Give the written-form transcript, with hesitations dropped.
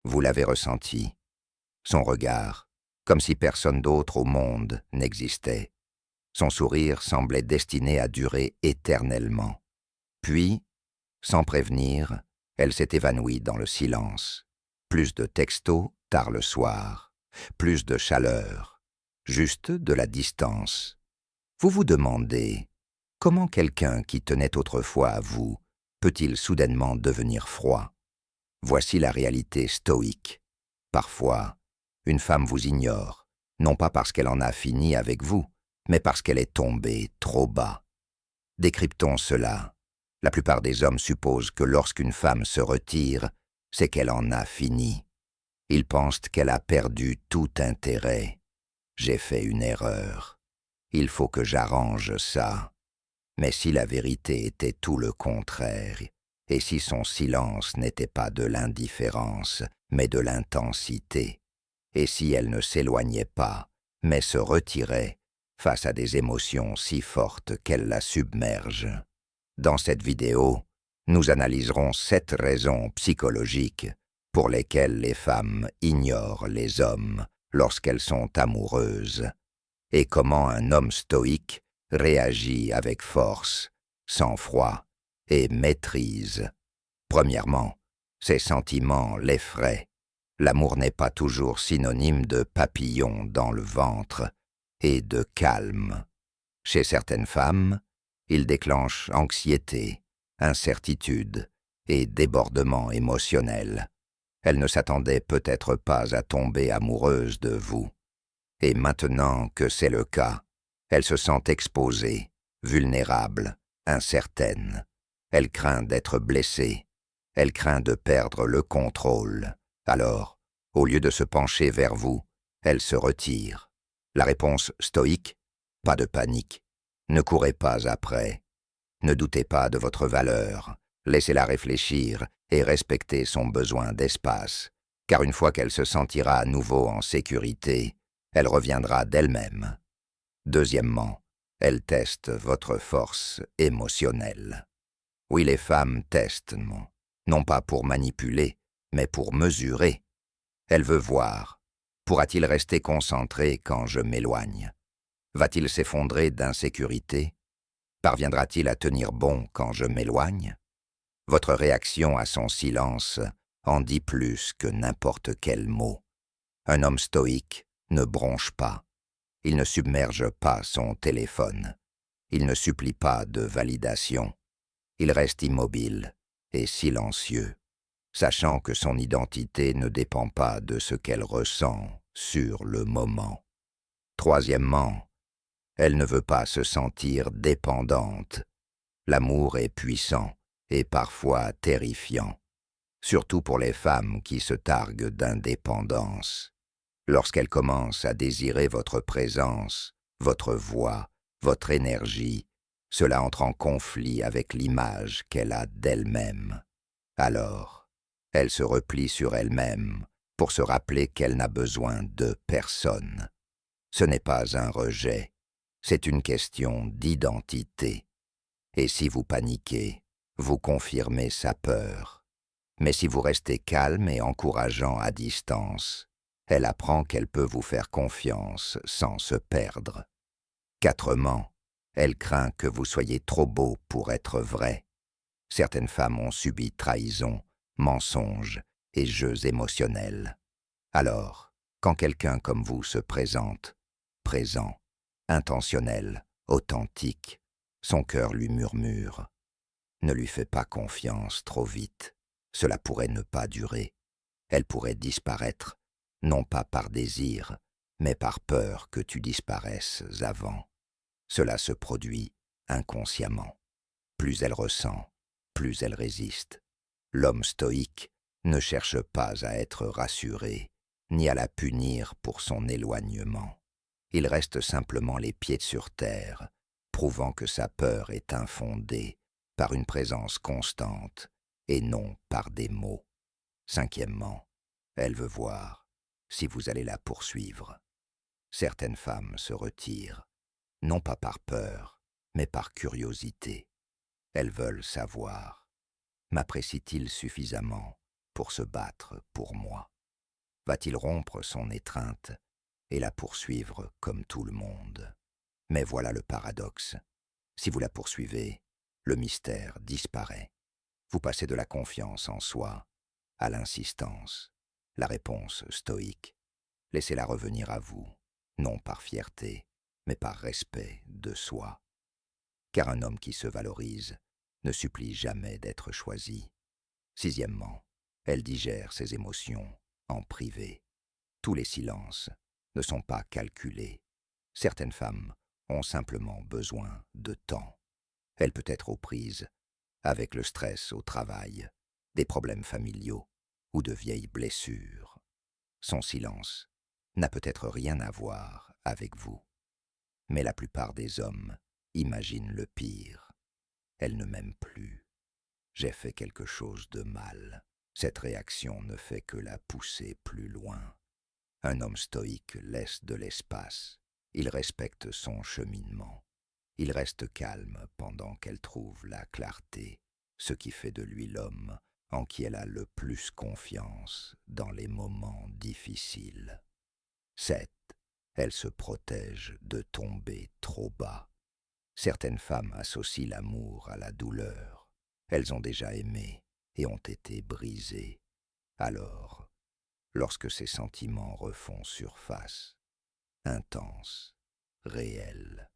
Vous l'avez ressenti, son regard, comme si personne d'autre au monde n'existait. Son sourire semblait destiné à durer éternellement. Puis, sans prévenir, elle s'est évanouie dans le silence. Plus de textos tard le soir, plus de chaleur, juste de la distance. Vous vous demandez, comment quelqu'un qui tenait autrefois à vous peut-il soudainement devenir froid? Voici la réalité stoïque. Parfois, une femme vous ignore, non pas parce qu'elle en a fini avec vous, mais parce qu'elle est tombée trop bas. Décryptons cela. La plupart des hommes supposent que lorsqu'une femme se retire, c'est qu'elle en a fini. Ils pensent qu'elle a perdu tout intérêt. J'ai fait une erreur. Il faut que j'arrange ça. Mais si la vérité était tout le contraire, et si son silence n'était pas de l'indifférence, mais de l'intensité, et si elle ne s'éloignait pas, mais se retirait face à des émotions si fortes qu'elles la submergent. Dans cette vidéo, nous analyserons 7 raisons psychologiques pour lesquelles les femmes ignorent les hommes lorsqu'elles sont amoureuses, et comment un homme stoïque réagit avec force, sang-froid et maîtrise. Premièrement, ses sentiments l'effraient. L'amour n'est pas toujours synonyme de papillons dans le ventre et de calme. Chez certaines femmes, il déclenche anxiété, incertitude et débordement émotionnel. Elle ne s'attendait peut-être pas à tomber amoureuse de vous. Et maintenant que c'est le cas, elle se sent exposée, vulnérable, incertaine. Elle craint d'être blessée. Elle craint de perdre le contrôle. Alors, au lieu de se pencher vers vous, elle se retire. La réponse stoïque? Pas de panique. Ne courez pas après. Ne doutez pas de votre valeur. Laissez-la réfléchir et respectez son besoin d'espace. Car une fois qu'elle se sentira à nouveau en sécurité, elle reviendra d'elle-même. Deuxièmement, elle teste votre force émotionnelle. Oui, les femmes testent, non pas pour manipuler, mais pour mesurer. Elle veut voir. Pourra-t-il rester concentré quand je m'éloigne? Va-t-il s'effondrer d'insécurité? Parviendra-t-il à tenir bon quand je m'éloigne? Votre réaction à son silence en dit plus que n'importe quel mot. Un homme stoïque ne bronche pas. Il ne submerge pas son téléphone. Il ne supplie pas de validation. Il reste immobile et silencieux, sachant que son identité ne dépend pas de ce qu'elle ressent sur le moment. Troisièmement, elle ne veut pas se sentir dépendante. L'amour est puissant et parfois terrifiant, surtout pour les femmes qui se targuent d'indépendance. Lorsqu'elle commence à désirer votre présence, votre voix, votre énergie, cela entre en conflit avec l'image qu'elle a d'elle-même. Alors, elle se replie sur elle-même pour se rappeler qu'elle n'a besoin de personne. Ce n'est pas un rejet, c'est une question d'identité. Et si vous paniquez, vous confirmez sa peur. Mais si vous restez calme et encourageant à distance, elle apprend qu'elle peut vous faire confiance sans se perdre. Quatrement, elle craint que vous soyez trop beau pour être vrai. Certaines femmes ont subi trahison, mensonges et jeux émotionnels. Alors, quand quelqu'un comme vous se présente, présent, intentionnel, authentique, son cœur lui murmure. Ne lui fais pas confiance trop vite. Cela pourrait ne pas durer. Elle pourrait disparaître, non pas par désir, mais par peur que tu disparaisses avant. Cela se produit inconsciemment. Plus elle ressent, plus elle résiste. L'homme stoïque ne cherche pas à être rassuré, ni à la punir pour son éloignement. Il reste simplement les pieds sur terre, prouvant que sa peur est infondée par une présence constante et non par des mots. Cinquièmement, elle veut voir si vous allez la poursuivre. Certaines femmes se retirent, non pas par peur, mais par curiosité. Elles veulent savoir. M'apprécie-t-il suffisamment pour se battre pour moi? Va-t-il rompre son étreinte et la poursuivre comme tout le monde? Mais voilà le paradoxe. Si vous la poursuivez, le mystère disparaît. Vous passez de la confiance en soi à l'insistance, la réponse stoïque. Laissez-la revenir à vous, non par fierté, mais par respect de soi. Car un homme qui se valorise ne supplie jamais d'être choisi. Sixièmement, elle digère ses émotions en privé. Tous les silences ne sont pas calculés. Certaines femmes ont simplement besoin de temps. Elle peut être aux prises avec le stress au travail, des problèmes familiaux ou de vieilles blessures. Son silence n'a peut-être rien à voir avec vous. Mais la plupart des hommes imaginent le pire. Elle ne m'aime plus. J'ai fait quelque chose de mal. Cette réaction ne fait que la pousser plus loin. Un homme stoïque laisse de l'espace. Il respecte son cheminement. Il reste calme pendant qu'elle trouve la clarté, ce qui fait de lui l'homme en qui elle a le plus confiance dans les moments difficiles. 7. Elle se protège de tomber trop bas. Certaines femmes associent l'amour à la douleur. Elles ont déjà aimé et ont été brisées. Alors, lorsque ces sentiments refont surface, intenses, réels,